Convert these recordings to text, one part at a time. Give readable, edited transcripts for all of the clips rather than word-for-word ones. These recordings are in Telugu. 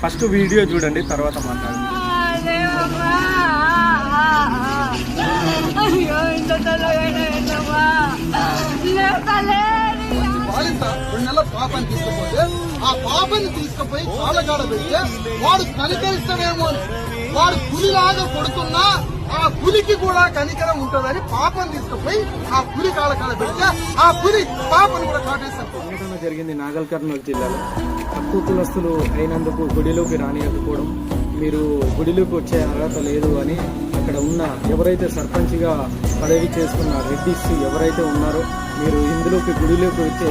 ఫస్ట్ వీడియో చూడండి, తర్వాత మాట్లాడండి. రెండు నెలల పాపని తీసుకుపోతే ఆ పాపని తీసుకుపోయి కాళ్ళగాడ పెడితే వాడు కనికరిస్తాడేమో అని, వాడు పులిలాగా కొడుతున్నా ఆ పులికి కూడా కనికరం ఉంటుందని పాపని తీసుకుపోయి ఆ పులి కాళ్ళకాడ పెడితే ఆ పులి పాపను కూడా కాటేస్తారు. సంఘటన జరిగింది నాగల్ కర్నూలు జిల్లాలో. తక్కువ కులస్తులు అయినందుకు గుడిలోకి రానియకపోవడం, మీరు గుడిలోకి వచ్చే అర్హత లేదు అని అక్కడ ఉన్న ఎవరైతే సర్పంచ్గా పదవి చేసుకున్న రెడ్డిస్ ఎవరైతే ఉన్నారో మీరు ఇందులోకి గుడిలోకి వచ్చే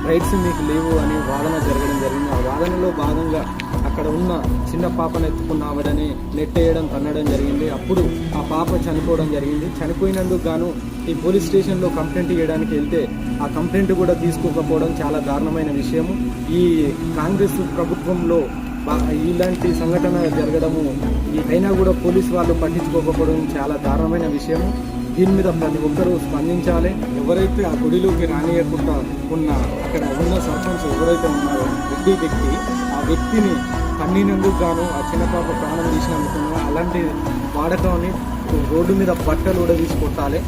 రైట్స్ మీకు లేవు అని వాదన జరగడం జరిగింది. ఆ వాదనలో భాగంగా అక్కడ ఉన్న చిన్న పాపను ఎత్తుకున్న ఆవిడని నెట్టేయడం, తన్నడం జరిగింది. అప్పుడు ఆ పాప చనిపోవడం జరిగింది. చనిపోయినందుకు గాను ఈ పోలీస్ స్టేషన్లో కంప్లైంట్ ఇవ్వడానికి వెళ్తే ఆ కంప్లైంట్ కూడా తీసుకోకపోవడం చాలా దారుణమైన విషయము. ఈ కాంగ్రెస్ ప్రభుత్వంలో ఇలాంటి సంఘటన జరగడము అయినా కూడా పోలీసు వాళ్ళు పట్టించుకోకపోవడం చాలా దారుణమైన విషయము. దీని మీద ప్రతి ఒక్కరూ స్పందించాలి. ఎవరైతే ఆ గుడిలోకి రానియకుండా ఉన్న అక్కడ ఉన్న సర్పంచ్ ఎవరైతే ఉన్నారో రెడ్డి వ్యక్తి, ఆ వ్యక్తిని కన్నీనందుకు గాను ఆ చిన్న పాప ప్రాణం తీసినందుకు అలాంటి వాడకాన్ని రోడ్డు మీద బట్టలు ఉడదీసి కొట్టాలి.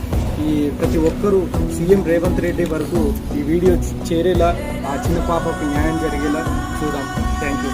ఈ ప్రతి ఒక్కరూ సీఎం రేవంత్ రెడ్డి వరకు ఈ వీడియో చేరేలా, ఆ చిన్న పాపకు న్యాయం జరిగేలా చూద్దాం. Thank you.